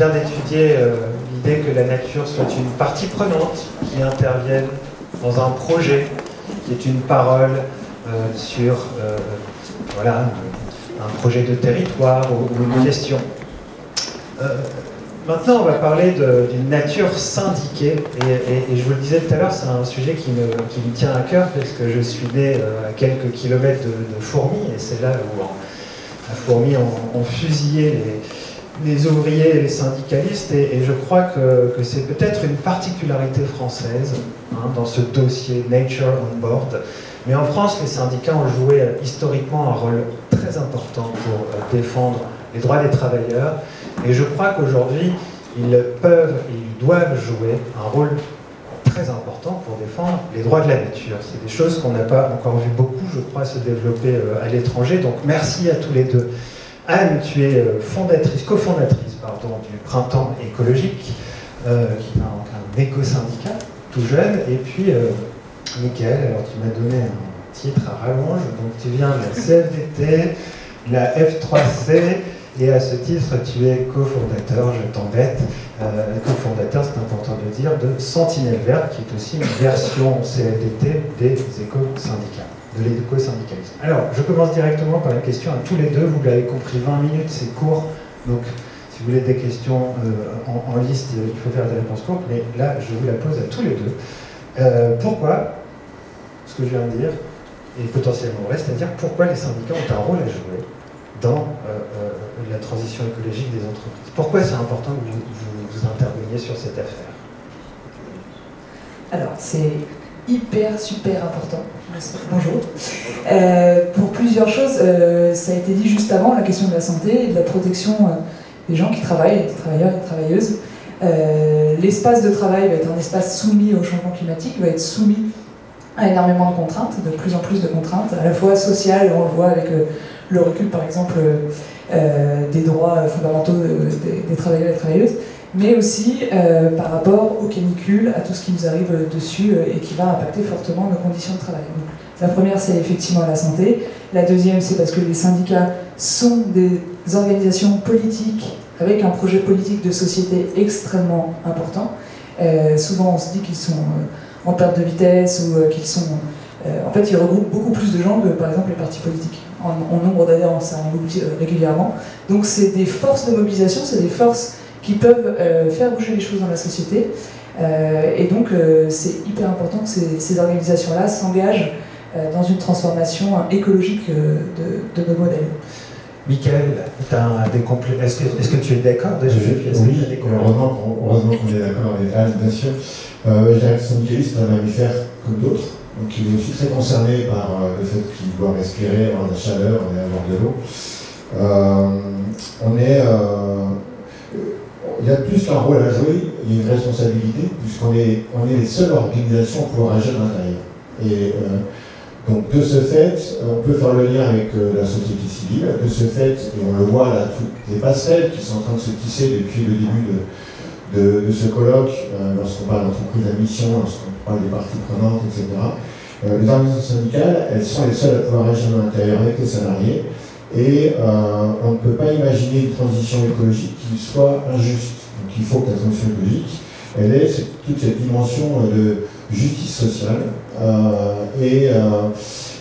vient d'étudier l'idée que la nature soit une partie prenante qui intervienne dans un projet, qui est une parole sur voilà, un projet de territoire ou une question. Maintenant, on va parler d'une nature syndiquée, et je vous le disais tout à l'heure, c'est un sujet qui me tient à cœur, parce que je suis né à quelques kilomètres de Fourmies, et c'est là où, à Fourmies, on fusillait les ouvriers et les syndicalistes, et je crois que c'est peut-être une particularité française, hein, dans ce dossier Nature on Board. Mais en France, les syndicats ont joué historiquement un rôle très important pour défendre les droits des travailleurs. Et je crois qu'aujourd'hui, ils peuvent et ils doivent jouer un rôle très important pour défendre les droits de la nature. C'est des choses qu'on n'a pas encore vu beaucoup, je crois, se développer à l'étranger. Donc merci à tous les deux. Anne, tu es cofondatrice du Printemps écologique, qui est un éco-syndicat tout jeune. Et puis, Mickaël, alors tu m'as donné un titre à rallonge, donc tu viens de la CFDT, de la F3C, et à ce titre, tu es cofondateur, je t'embête, cofondateur, c'est important de le dire, de Sentinelle Verte, qui est aussi une version CFDT des éco-syndicats, de l'éco-syndicalisme. Alors, je commence directement par une question à tous les deux, vous l'avez compris, 20 minutes, c'est court, donc si vous voulez des questions en liste, il faut faire des réponses courtes, mais là, je vous la pose à tous les deux. Pourquoi, ce que je viens de dire, et potentiellement vrai, c'est-à-dire pourquoi les syndicats ont un rôle à jouer dans la transition écologique des entreprises. Pourquoi c'est important que vous interveniez sur cette affaire? Alors, c'est super important. Bonjour. Pour plusieurs choses, ça a été dit juste avant, la question de la santé et de la protection des gens qui travaillent, des travailleurs et des travailleuses. L'espace de travail va être un espace soumis au changement climatique, va être soumis à énormément de contraintes, de plus en plus de contraintes, à la fois sociales, on le voit avec le recul par exemple des droits fondamentaux des travailleurs et des travailleuses, mais aussi par rapport aux canicules, à tout ce qui nous arrive dessus et qui va impacter fortement nos conditions de travail. Donc, la première, c'est effectivement la santé. La deuxième, c'est parce que les syndicats sont des organisations politiques avec un projet politique de société extrêmement important. Souvent, on se dit qu'ils sont en perte de vitesse ou qu'ils sont... en fait, ils regroupent beaucoup plus de gens que, par exemple, les partis politiques. En nombre d'adhérents, ça on l'oublie régulièrement. Donc, c'est des forces de mobilisation, c'est des forces qui peuvent faire bouger les choses dans la société. Et donc, c'est hyper important que ces organisations-là s'engagent dans une transformation écologique de nos modèles. Mickaël, est-ce que tu es d'accord déjà? Oui, heureusement qu'on est d'accord avec Anne, bien sûr. Je dirais que le syndicaliste est un mammifère comme d'autres, donc il est aussi très concerné par le fait qu'il doit respirer, avoir de la chaleur et avoir de l'eau. Il y a plus qu'un rôle à jouer, il y a une responsabilité, puisqu'on est les seules organisations pour agir à l'intérieur. Et donc de ce fait, on peut faire le lien avec la société civile. De ce fait, et on le voit là, toutes les passerelles qui sont en train de se tisser depuis le début de ce colloque, lorsqu'on parle d'entreprise à mission, lorsqu'on parle des parties prenantes, etc. Les organisations syndicales, elles sont les seules à pouvoir agir à l'intérieur avec les salariés. Et on ne peut pas imaginer une transition écologique qui soit injuste. Donc il faut que la transition écologique, elle ait toute cette dimension de justice sociale. Et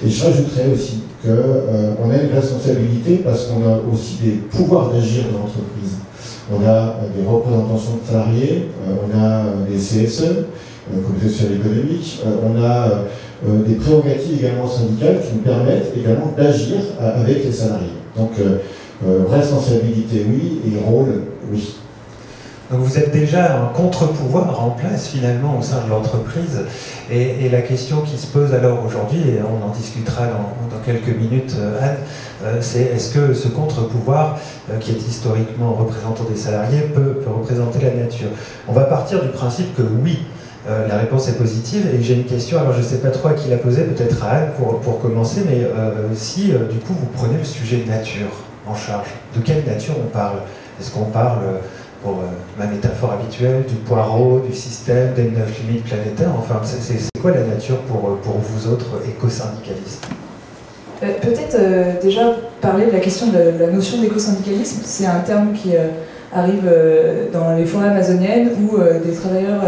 je rajouterais aussi qu'on a une responsabilité parce qu'on a aussi des pouvoirs d'agir dans l'entreprise. On a des représentations de salariés, on a des CSE, comité social économique, on a des prérogatives également syndicales qui nous permettent également d'agir avec les salariés. Donc responsabilité oui et rôle oui. Donc vous êtes déjà un contre-pouvoir en place finalement au sein de l'entreprise, et la question qui se pose alors aujourd'hui, et on en discutera dans quelques minutes Anne, c'est est-ce que ce contre-pouvoir qui est historiquement représentant des salariés peut représenter la nature? On va partir du principe que oui, la réponse est positive, et j'ai une question, alors je ne sais pas trop à qui la poser, peut-être à Anne pour commencer, mais si du coup vous prenez le sujet nature en charge, de quelle nature on parle? Est-ce qu'on parle, pour ma métaphore habituelle, du poireau, du système, des 9 limites planétaires? Enfin, c'est quoi la nature pour vous autres éco-syndicalistes? Peut-être déjà parler de la question de la notion d'éco-syndicalisme. C'est un terme qui arrive dans les forêts amazoniennes où des travailleurs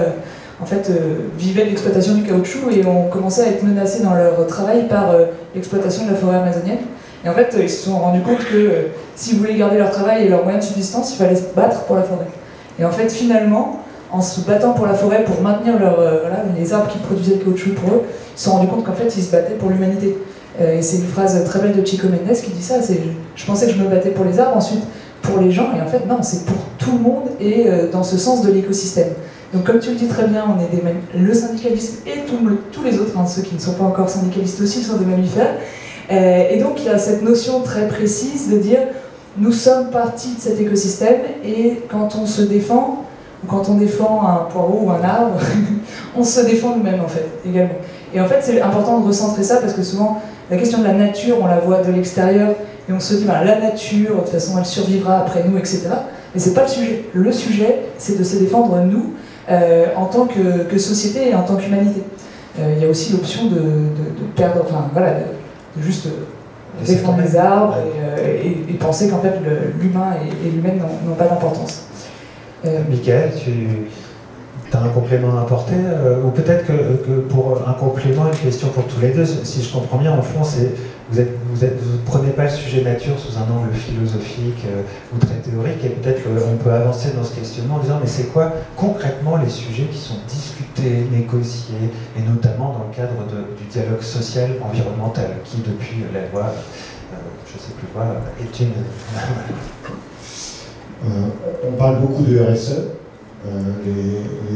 en fait, vivaient de l'exploitation du caoutchouc et ont commencé à être menacés dans leur travail par l'exploitation de la forêt amazonienne. Et en fait, ils se sont rendus compte que s'ils voulaient garder leur travail et leurs moyens de subsistance, il fallait se battre pour la forêt. Et en fait, finalement, en se battant pour la forêt, pour maintenir les arbres qui produisaient le caoutchouc pour eux, ils se sont rendus compte qu'en fait, ils se battaient pour l'humanité. Et c'est une phrase très belle de Chico Mendes qui dit ça, je pensais que je me battais pour les arbres, ensuite pour les gens, et en fait, non, c'est pour tout le monde et dans ce sens de l'écosystème. Donc comme tu le dis très bien, on est le syndicalisme et tous les autres, ceux qui ne sont pas encore syndicalistes aussi, sont des mammifères. Et donc il y a cette notion très précise de dire nous sommes partie de cet écosystème et quand on se défend, ou quand on défend un poireau ou un arbre, on se défend nous-mêmes en fait, également. Et en fait c'est important de recentrer ça parce que souvent la question de la nature, on la voit de l'extérieur et on se dit la nature, de toute façon elle survivra après nous, etc. Mais c'est pas le sujet. Le sujet, c'est de se défendre nous en tant que société et en tant qu'humanité. Il y a aussi l'option de perdre, de juste défendre les arbres et penser qu'en fait l'humain et l'humaine n'ont pas d'importance. Michael, tu as un complément à apporter ou peut-être que pour un complément, une question pour tous les deux, si je comprends bien, en fond, vous ne prenez pas le sujet nature sous un angle philosophique ou très théorique, et peut-être on peut avancer dans ce questionnement en disant mais c'est quoi concrètement les sujets qui sont discutés, négociés, et notamment dans le cadre du dialogue social environnemental, qui depuis la loi, je ne sais plus quoi, est une... On parle beaucoup de RSE.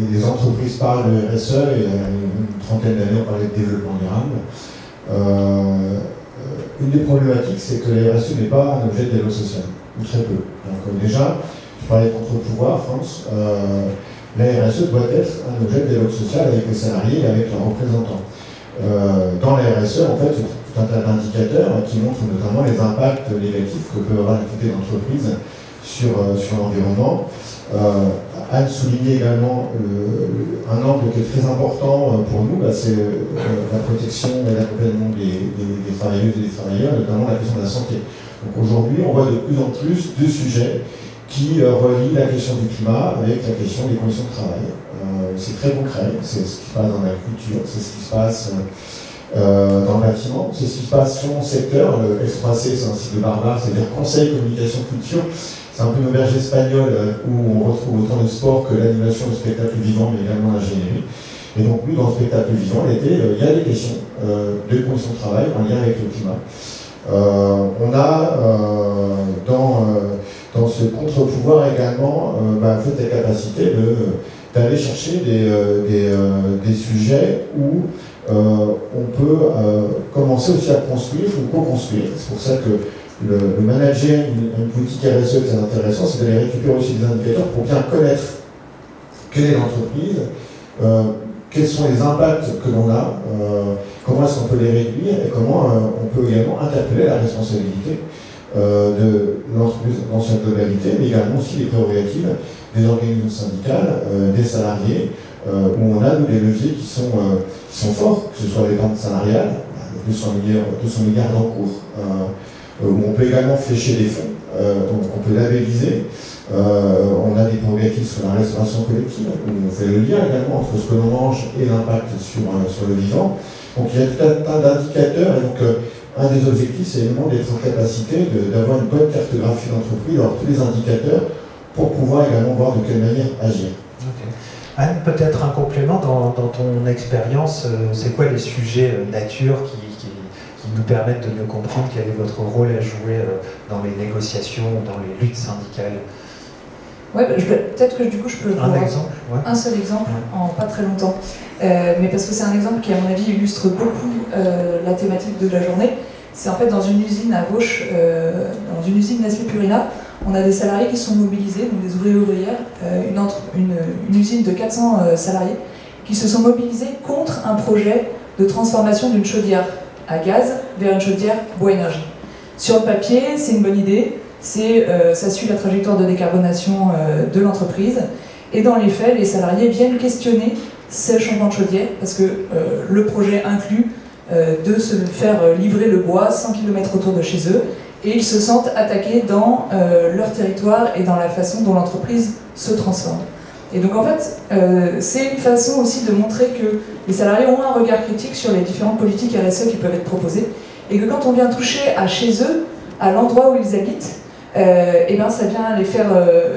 Les entreprises parlent de RSE et il y a une trentaine d'années on parlait de développement durable. Une des problématiques, c'est que la RSE n'est pas un objet de dialogue social, ou très peu. Donc déjà, je parlais de contre-pouvoir, France, la RSE doit être un objet de dialogue social avec les salariés et avec leurs représentants. Dans la RSE, en fait, c'est tout un tas d'indicateurs qui montrent notamment les impacts négatifs que peut avoir l'activité d'entreprise sur l'environnement. Anne soulignait également un angle qui est très important pour nous, c'est la protection et l'accompagnement des travailleuses et des travailleurs, notamment la question de la santé. Donc aujourd'hui, on voit de plus en plus de sujets qui relient la question du climat avec la question des conditions de travail. C'est très concret, c'est ce qui se passe dans l'agriculture, c'est ce qui se passe dans le bâtiment, c'est ce qui se passe sur mon secteur. Expracé, c'est un site de barbare, c'est-à-dire conseil, communication, culture. C'est un peu une auberge espagnole où on retrouve autant de sport que l'animation, le spectacle vivant, mais également l'ingénierie. Et donc nous, dans le spectacle vivant, l'été, il y a des questions de conditions de travail en lien avec le climat. On a dans ce contre-pouvoir également en fait, la capacité d'aller chercher des sujets où on peut commencer aussi à construire ou co-construire. C'est pour ça que le manager, une politique RSE très intéressant, c'est d'aller récupérer aussi des indicateurs pour bien connaître quelle est l'entreprise, quels sont les impacts que l'on a, comment est-ce qu'on peut les réduire et comment on peut également interpeller la responsabilité de l'entreprise dans sa globalité, mais également aussi les prérogatives des organisations syndicales, des salariés, où on a des leviers qui sont forts, que ce soit les ventes salariales, 200 milliards d'encours, où on peut également flécher des fonds, donc on peut labelliser. On a des prérogatives sur la restauration collective, où on fait le lien également entre ce que l'on mange et l'impact sur le vivant. Donc il y a tout un tas d'indicateurs, et donc un des objectifs, c'est évidemment d'être en capacité d'avoir une bonne cartographie d'entreprise, d'avoir tous les indicateurs pour pouvoir également voir de quelle manière agir. Okay. Anne, peut-être un complément dans ton expérience, c'est quoi les sujets nature qui nous permettent de mieux comprendre quel est votre rôle à jouer dans les négociations, dans les luttes syndicales? Ouais, peut-être que du coup je peux un exemple, un seul exemple en pas très longtemps, mais parce que c'est un exemple qui à mon avis illustre beaucoup la thématique de la journée. C'est en fait dans une usine à Vauche, dans une usine Nestlé Purina, on a des salariés qui sont mobilisés, donc des ouvriers ouvrières, une usine de 400 salariés qui se sont mobilisés contre un projet de transformation d'une chaudière à gaz vers une chaudière bois-énergie. Sur le papier, c'est une bonne idée, ça suit la trajectoire de décarbonation de l'entreprise, et dans les faits, les salariés viennent questionner ce changement de chaudière, parce que le projet inclut de se faire livrer le bois 100 km autour de chez eux, et ils se sentent attaqués dans leur territoire et dans la façon dont l'entreprise se transforme. Et donc en fait, c'est une façon aussi de montrer que les salariés ont un regard critique sur les différentes politiques RSE qui peuvent être proposées, et que quand on vient toucher à chez eux, à l'endroit où ils habitent, et ben ça vient les faire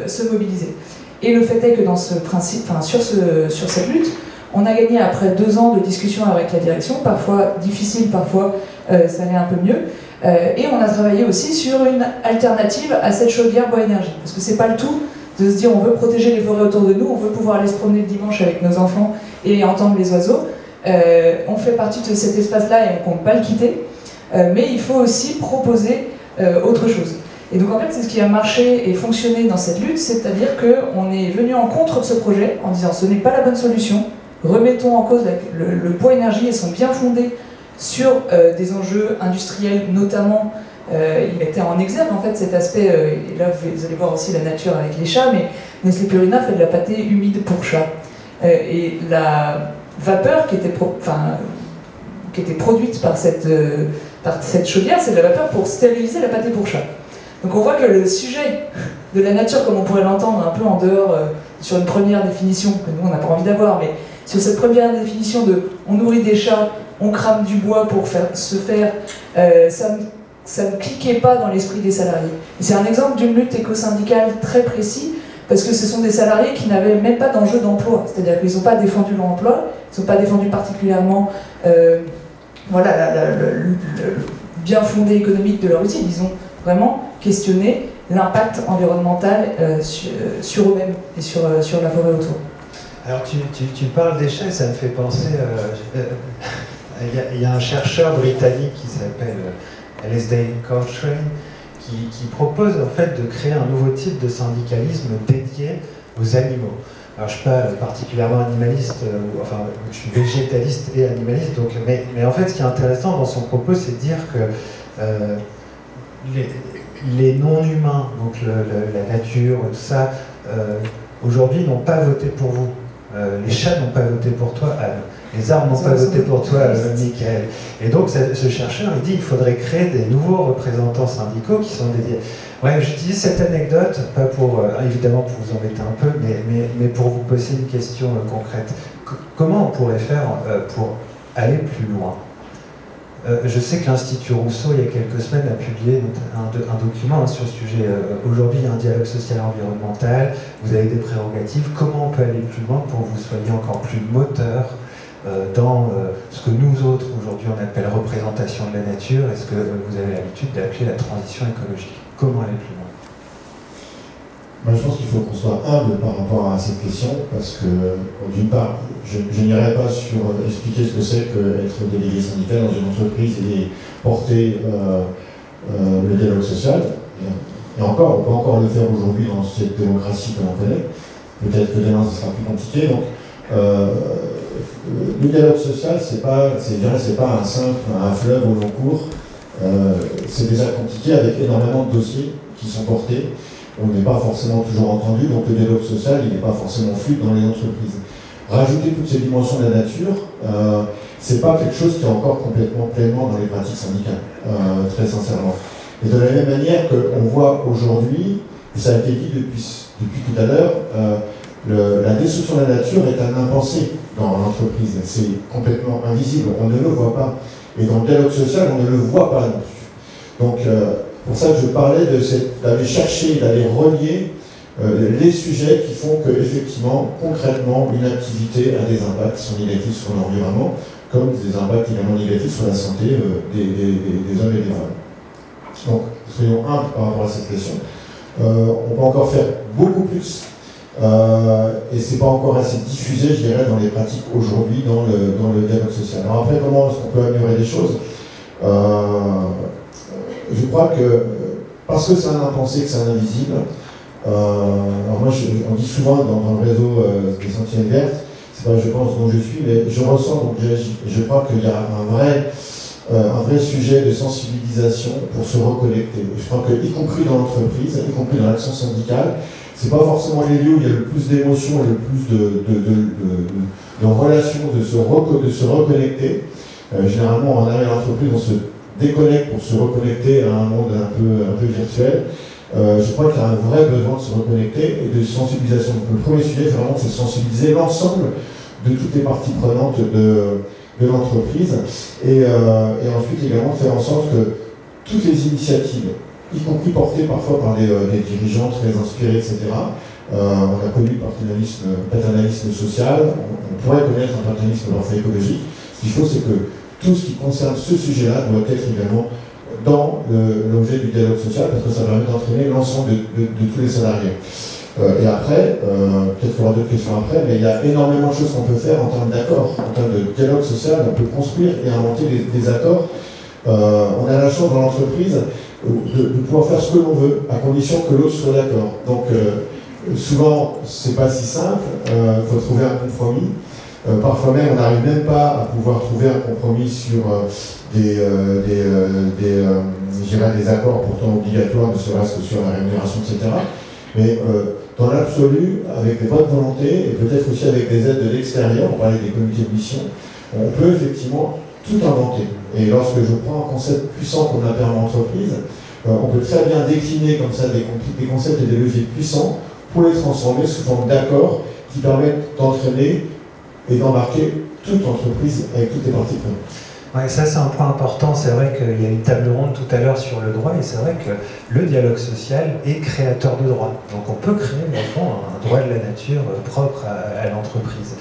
se mobiliser. Et le fait est que dans ce principe, sur cette lutte, on a gagné après 2 ans de discussion avec la direction, parfois difficile, parfois ça allait un peu mieux, et on a travaillé aussi sur une alternative à cette chaudière bois énergie, parce que c'est pas le tout de se dire on veut protéger les forêts autour de nous, on veut pouvoir aller se promener le dimanche avec nos enfants et entendre les oiseaux. On fait partie de cet espace-là et on ne compte pas le quitter, mais il faut aussi proposer autre chose. Et donc en fait c'est ce qui a marché et fonctionné dans cette lutte, c'est-à-dire qu'on est venu en contre de ce projet en disant ce n'est pas la bonne solution, remettons en cause le poids énergie et son bien fondé sur des enjeux industriels notamment. Il mettait en exergue en fait cet aspect, et là vous allez voir aussi la nature avec les chats, mais Nestlé Purina fait de la pâtée humide pour chat. Et la vapeur qui était produite par cette chaudière, c'est de la vapeur pour stériliser la pâtée pour chat. Donc on voit que le sujet de la nature, comme on pourrait l'entendre un peu en dehors, sur une première définition, que nous on n'a pas envie d'avoir, mais sur cette première définition de on nourrit des chats, on crame du bois pour ça ne cliquait pas dans l'esprit des salariés. C'est un exemple d'une lutte éco-syndicale très précis, parce que ce sont des salariés qui n'avaient même pas d'enjeu d'emploi, c'est-à-dire qu'ils n'ont pas défendu l'emploi, ils n'ont pas défendu particulièrement le bien fondé économique de leur outil, ils ont vraiment questionné l'impact environnemental sur eux-mêmes et sur la forêt autour. Alors tu parles des chats et ça me fait penser, il y a un chercheur britannique qui s'appelle Alasdair Cochrane qui propose en fait de créer un nouveau type de syndicalisme dédié aux animaux. Alors je ne suis pas particulièrement animaliste, enfin je suis végétaliste et animaliste, donc, mais en fait ce qui est intéressant dans son propos c'est de dire que les non-humains, donc la nature, tout ça, aujourd'hui n'ont pas voté pour vous. Les chats n'ont pas voté pour toi, Anne. Les arbres n'ont pas voté pour toi, Michael. Et donc ce chercheur, il dit qu'il faudrait créer des nouveaux représentants syndicaux qui sont dédiés. Ouais, j'utilise cette anecdote, pas pour, évidemment pour vous embêter un peu, mais pour vous poser une question concrète. Comment on pourrait faire pour aller plus loin ? Je sais que l'Institut Rousseau, il y a quelques semaines, a publié un document sur ce sujet. Aujourd'hui, il y a un dialogue social et environnemental, vous avez des prérogatives. Comment on peut aller plus loin pour que vous soyez encore plus moteur dans ce que nous autres, aujourd'hui, on appelle représentation de la nature et ce que vous avez l'habitude d'appeler la transition écologique? Comment aller plus loin? Moi, je pense qu'il faut qu'on soit humble par rapport à cette question, parce que, d'une part, je n'irai pas sur expliquer ce que c'est qu'être délégué syndical dans une entreprise et porter le dialogue social. Et encore, on peut encore le faire aujourd'hui dans cette démocratie que l'on connaît. Peut-être que demain, ce sera plus compliqué. Donc, le dialogue social, c'est pas un fleuve au long cours. C'est déjà compliqué avec énormément de dossiers qui sont portés. On n'est pas forcément toujours entendu, donc le dialogue social, il n'est pas forcément fluide dans les entreprises. Rajouter toutes ces dimensions de la nature, c'est pas quelque chose qui est encore complètement pleinement dans les pratiques syndicales, très sincèrement. Et de la même manière qu'on voit aujourd'hui, et ça a été dit depuis tout à l'heure, la destruction de la nature est un impensé dans l'entreprise. C'est complètement invisible, on ne le voit pas. Et dans le dialogue social, on ne le voit pas non plus. Donc, pour ça que je parlais d'aller chercher, d'aller relier les sujets qui font qu'effectivement, concrètement, une activité a des impacts qui sont négatifs sur l'environnement, comme des impacts également négatifs sur la santé des hommes et des femmes. Donc, soyons humbles par rapport à cette question. On peut encore faire beaucoup plus, et c'est pas encore assez diffusé, je dirais, dans les pratiques aujourd'hui, dans le dialogue social. Alors après, comment est-ce qu'on peut améliorer les choses? Je crois que, parce que c'est un impensé, que c'est un invisible, alors moi, on dit souvent dans le réseau des Sentinelles Vertes, c'est pas je pense dont je suis, mais je ressens, donc j'agis. Je crois qu'il y a un vrai sujet de sensibilisation pour se reconnecter. Je crois que, y compris dans l'entreprise, y compris dans l'action syndicale, c'est pas forcément les lieux où il y a le plus d'émotions et le plus de relations, de se reconnecter. Généralement, en arrière à l'entreprise, on se déconnectent pour se reconnecter à un monde un peu virtuel. Je crois qu'il y a un vrai besoin de se reconnecter et de sensibilisation. Donc, le premier sujet, vraiment, c'est sensibiliser l'ensemble de toutes les parties prenantes de l'entreprise et ensuite également faire en sorte que toutes les initiatives, y compris portées parfois par des dirigeants très inspirés, etc. On a connu le paternalisme social, on pourrait connaître un paternalisme écologique. Ce qu'il faut, c'est que tout ce qui concerne ce sujet-là doit être également dans l'objet du dialogue social, parce que ça permet d'entraîner l'ensemble de tous les salariés. Et après, peut-être qu'il y aura d'autres questions après, mais il y a énormément de choses qu'on peut faire en termes d'accords, en termes de dialogue social. On peut construire et inventer des accords. On a la chance dans l'entreprise de pouvoir faire ce que l'on veut, à condition que l'autre soit d'accord. Donc, souvent, c'est pas si simple. Il faut trouver un compromis. Parfois même, on n'arrive même pas à pouvoir trouver un compromis sur des accords pourtant obligatoires, ne serait-ce que sur la rémunération, etc. Mais dans l'absolu, avec des bonnes volontés, et peut-être aussi avec des aides de l'extérieur, on parlait des comités de mission, on peut effectivement tout inventer. Et lorsque je prends un concept puissant comme la perma-entreprise, on peut très bien décliner comme ça des concepts et des leviers puissants pour les transformer sous forme d'accords qui permettent d'entraîner et d'embarquer toute entreprise avec toutes les parties prenantes. Ouais, ça c'est un point important, c'est vrai qu'il y a une table ronde tout à l'heure sur le droit et c'est vrai que le dialogue social est créateur de droit. Donc on peut créer au fond un droit de la nature propre à l'entreprise.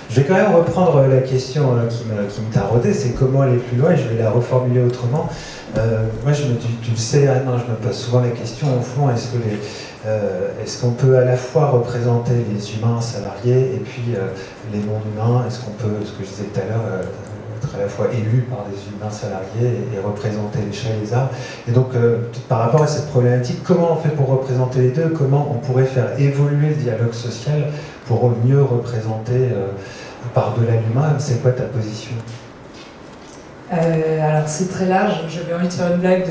Je vais quand même reprendre la question qui me taraudait, c'est comment aller plus loin et je vais la reformuler autrement. Moi tu le sais Anne, je me pose souvent la question au fond, est-ce qu'on peut à la fois représenter les humains salariés et puis les non-humains, est-ce qu'on peut, ce que je disais tout à l'heure, être à la fois élu par des humains salariés et représenter les chats et les arts. Et donc, par rapport à cette problématique, comment on fait pour représenter les deux? Comment on pourrait faire évoluer le dialogue social pour mieux représenter par-delà l'humain? C'est quoi ta position? Alors c'est très large, j'avais envie de faire une blague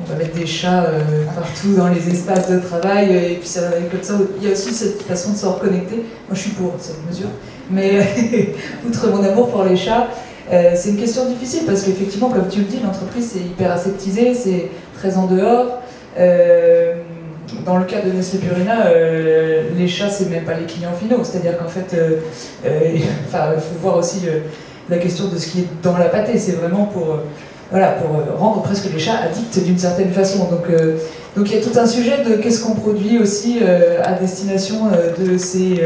on va mettre des chats partout dans les espaces de travail et puis ça va être comme ça. Il y a aussi cette façon de se reconnecter. Moi je suis pour cette mesure, mais outre mon amour pour les chats, c'est une question difficile parce qu'effectivement, comme tu le dis, l'entreprise c'est hyper aseptisé, c'est très en dehors. Dans le cas de Nestlé Purina, les chats c'est même pas les clients finaux, c'est-à-dire qu'en fait, il faut voir aussi la question de ce qui est dans la pâtée, c'est vraiment pour rendre presque les chats addicts d'une certaine façon. Donc il y a tout un sujet de qu'est-ce qu'on produit aussi à destination de ces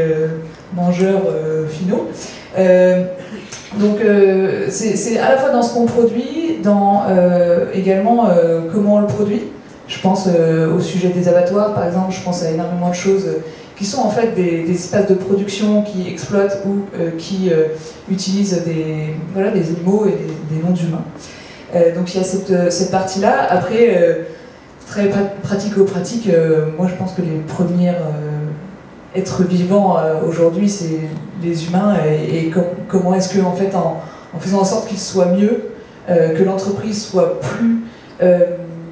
mangeurs finaux. Donc c'est à la fois dans ce qu'on produit, dans également comment on le produit. Je pense au sujet des abattoirs, par exemple, je pense à énormément de choses qui sont en fait des espaces de production qui exploitent ou qui utilisent des animaux et des non-humains. Donc il y a cette partie-là. Après, très pratico-pratique, moi je pense que les premiers êtres vivants aujourd'hui, c'est les humains et comment est-ce que en fait, en faisant en sorte qu'ils soient mieux, que l'entreprise soit plus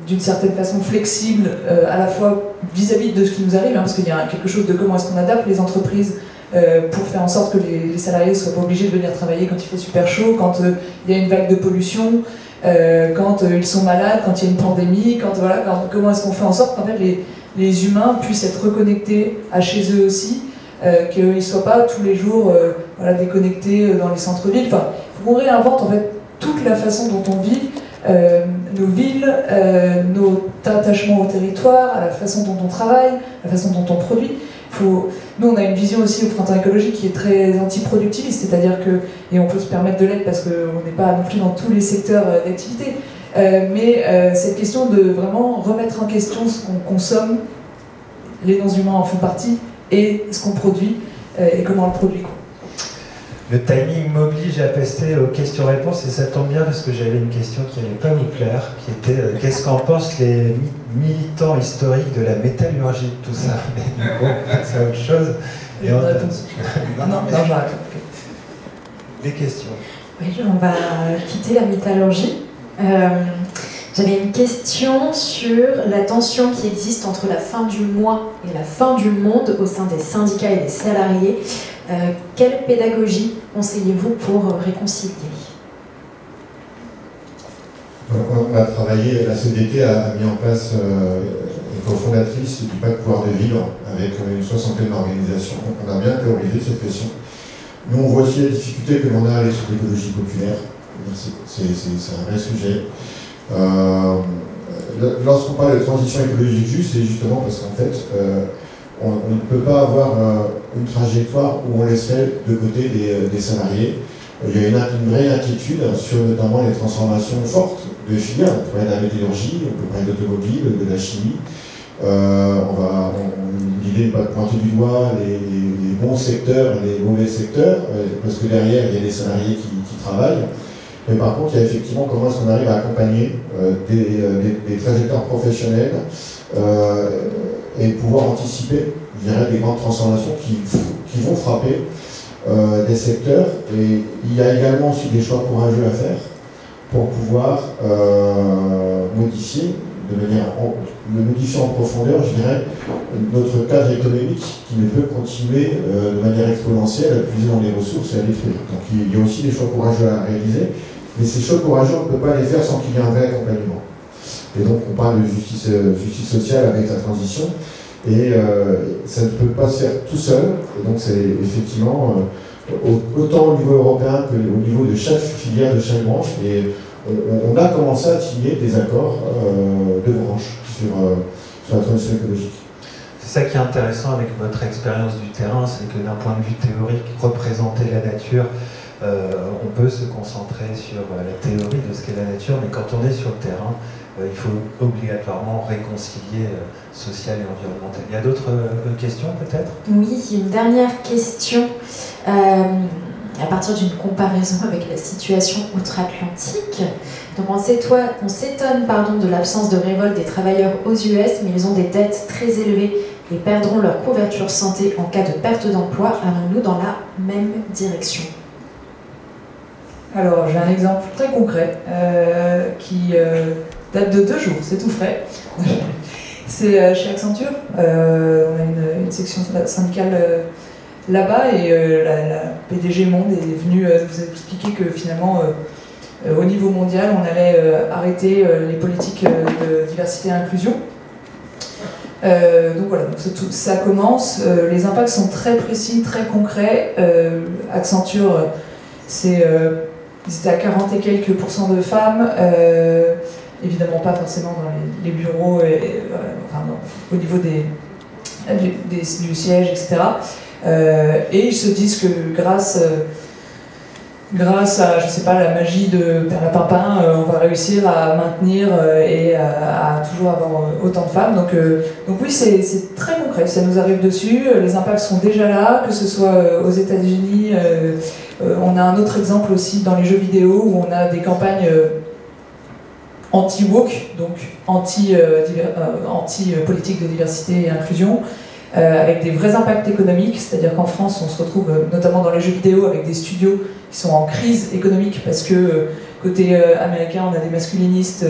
d'une certaine façon flexible à la fois vis-à-vis de ce qui nous arrive, parce qu'il y a quelque chose de comment est-ce qu'on adapte les entreprises pour faire en sorte que les salariés ne soient pas obligés de venir travailler quand il fait super chaud, quand il y a une vague de pollution, quand ils sont malades, quand il y a une pandémie, comment est-ce qu'on fait en sorte qu'en fait les humains puissent être reconnectés à chez eux aussi, qu'ils ne soient pas tous les jours déconnectés dans les centres-villes. Enfin, il faut qu'on réinvente en fait toute la façon dont on vit, nos villes, nos attachements au territoire, à la façon dont on travaille, la façon dont on produit. Nous, on a une vision aussi au printemps écologique qui est très anti-productiviste, c'est-à-dire que, et on peut se permettre de l'être parce qu'on n'est pas non plus dans tous les secteurs d'activité, mais cette question de vraiment remettre en question ce qu'on consomme, les non-humains en font partie, et ce qu'on produit, et comment on le produit. Le timing m'oblige à passer aux questions-réponses et ça tombe bien parce que j'avais une question qui n'allait pas nous plaire, qui était qu'est-ce qu'en pensent les militants historiques de la métallurgie, tout ça. Mais du coup, c'est autre chose. Et on réponse. Non, j'arrête. Les questions. Oui, on va quitter la métallurgie. J'avais une question sur la tension qui existe entre la fin du mois et la fin du monde au sein des syndicats et des salariés. Quelle pédagogie conseillez-vous pour réconcilier? on a travaillé, la CDT a mis en place, est cofondatrice du pacte pouvoir de ville avec une 60aine d'organisations. Donc on a bien théorisé cette question. Nous, on voit aussi la difficulté que l'on a à aller sur l'écologie populaire. C'est un vrai sujet. Lorsqu'on parle de transition écologique juste, c'est justement parce qu'en fait, on ne peut pas avoir une trajectoire où on laisserait de côté des salariés. Il y a une vraie inquiétude sur notamment les transformations fortes de filières. On peut parler de la métallurgie, on peut parler d'automobile, de la chimie. L'idée n'est pas de pointer du doigt les bons secteurs et les mauvais secteurs, parce que derrière, il y a des salariés qui travaillent. Mais par contre, il y a effectivement comment est-ce qu'on arrive à accompagner des trajectoires professionnelles et pouvoir anticiper, je dirais, des grandes transformations qui vont frapper des secteurs. Et il y a également aussi des choix courageux à faire pour pouvoir modifier en profondeur, je dirais, notre cadre économique qui ne peut continuer de manière exponentielle à puiser dans les ressources et à détruire. Donc il y a aussi des choix courageux à réaliser, mais ces choix courageux, on ne peut pas les faire sans qu'il y ait un vrai accompagnement. Et donc on parle de justice sociale avec la transition, et ça ne peut pas se faire tout seul, et donc c'est effectivement autant au niveau européen qu'au niveau de chaque filière, de chaque branche, et on a commencé à signer des accords de branche sur la transition écologique. C'est ça qui est intéressant avec votre expérience du terrain, c'est que d'un point de vue théorique, représenter la nature, on peut se concentrer sur la théorie de ce qu'est la nature, mais quand on est sur le terrain, il faut obligatoirement réconcilier social et environnemental. Il y a d'autres questions peut-être? Oui, une dernière question. À partir d'une comparaison avec la situation outre-Atlantique. Donc on s'étonne de l'absence de révolte des travailleurs aux US, mais ils ont des dettes très élevées et perdront leur couverture santé en cas de perte d'emploi. Allons-nous dans la même direction? Alors j'ai un exemple très concret qui date de 2 jours, c'est tout frais. C'est chez Accenture, on a une section syndicale là-bas, et la PDG Monde est venue vous expliquer que finalement, au niveau mondial, on allait arrêter les politiques de diversité et inclusion. Donc voilà, donc ça commence. Les impacts sont très précis, très concrets. Accenture, ils étaient à 40 et quelques % de femmes. Évidemment pas forcément dans les bureaux, au niveau du siège, etc. Et ils se disent que grâce à, je sais pas, la magie de Perlimpinpin, on va réussir à maintenir et à toujours avoir autant de femmes. Donc oui, c'est très concret, ça nous arrive dessus, les impacts sont déjà là, que ce soit aux États-Unis. On a un autre exemple aussi dans les jeux vidéo où on a des campagnes anti-woke, donc anti-politique de diversité et inclusion, avec des vrais impacts économiques, c'est-à-dire qu'en France, on se retrouve notamment dans les jeux vidéo avec des studios qui sont en crise économique parce que côté américain, on a des masculinistes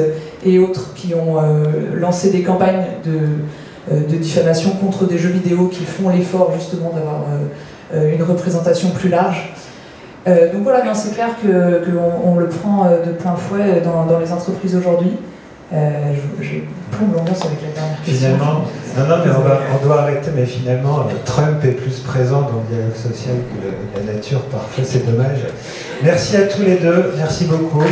et autres qui ont lancé des campagnes de diffamation contre des jeux vidéo qui font l'effort justement d'avoir une représentation plus large. Donc voilà, c'est clair qu'on le prend de plein fouet dans les entreprises aujourd'hui. Je plombe l'ambiance avec la dernière question. Finalement, non, mais on doit arrêter, mais finalement, Trump est plus présent dans le dialogue social que la nature, parfois, c'est dommage. Merci à tous les deux, merci beaucoup.